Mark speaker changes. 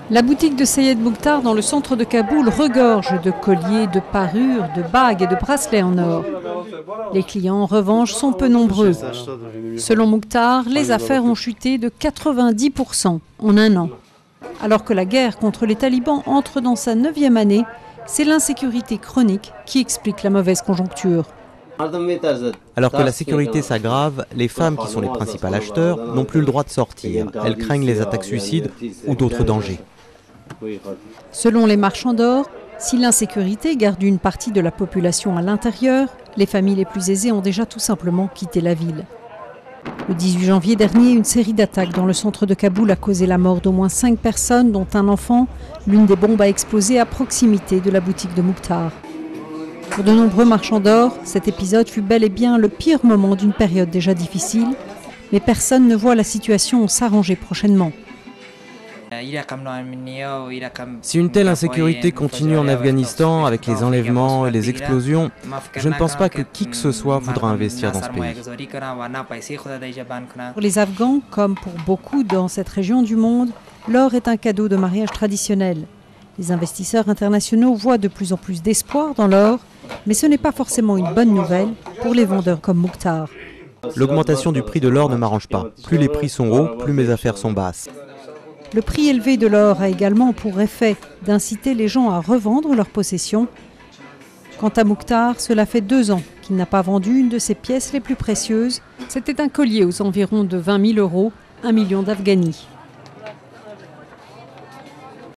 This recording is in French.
Speaker 1: La boutique de Sayed Mukhtar dans le centre de Kaboul regorge de colliers, de parures, de bagues et de bracelets en or. Les clients, en revanche, sont peu nombreux. Selon Mukhtar, les affaires ont chuté de 90% en un an. Alors que la guerre contre les talibans entre dans sa 9e année, c'est l'insécurité chronique qui explique la mauvaise conjoncture.
Speaker 2: Alors que la sécurité s'aggrave, les femmes qui sont les principaux acheteurs n'ont plus le droit de sortir. Elles craignent les attaques suicides ou d'autres dangers.
Speaker 1: Selon les marchands d'or, si l'insécurité garde une partie de la population à l'intérieur, les familles les plus aisées ont déjà tout simplement quitté la ville. Le 18 janvier dernier, une série d'attaques dans le centre de Kaboul a causé la mort d'au moins 5 personnes, dont un enfant. L'une des bombes a explosé à proximité de la boutique de Mukhtar. Pour de nombreux marchands d'or, cet épisode fut bel et bien le pire moment d'une période déjà difficile, mais personne ne voit la situation s'arranger prochainement.
Speaker 2: Si une telle insécurité continue en Afghanistan avec les enlèvements et les explosions, je ne pense pas que qui que ce soit voudra investir dans ce pays.
Speaker 1: Pour les Afghans, comme pour beaucoup dans cette région du monde, l'or est un cadeau de mariage traditionnel. Les investisseurs internationaux voient de plus en plus d'espoir dans l'or, mais ce n'est pas forcément une bonne nouvelle pour les vendeurs comme Mukhtar.
Speaker 2: L'augmentation du prix de l'or ne m'arrange pas. Plus les prix sont hauts, plus mes affaires sont basses.
Speaker 1: Le prix élevé de l'or a également pour effet d'inciter les gens à revendre leurs possessions. Quant à Mukhtar, cela fait 2 ans qu'il n'a pas vendu une de ses pièces les plus précieuses. C'était un collier aux environs de 20 000 €, 1 million d'Afghani.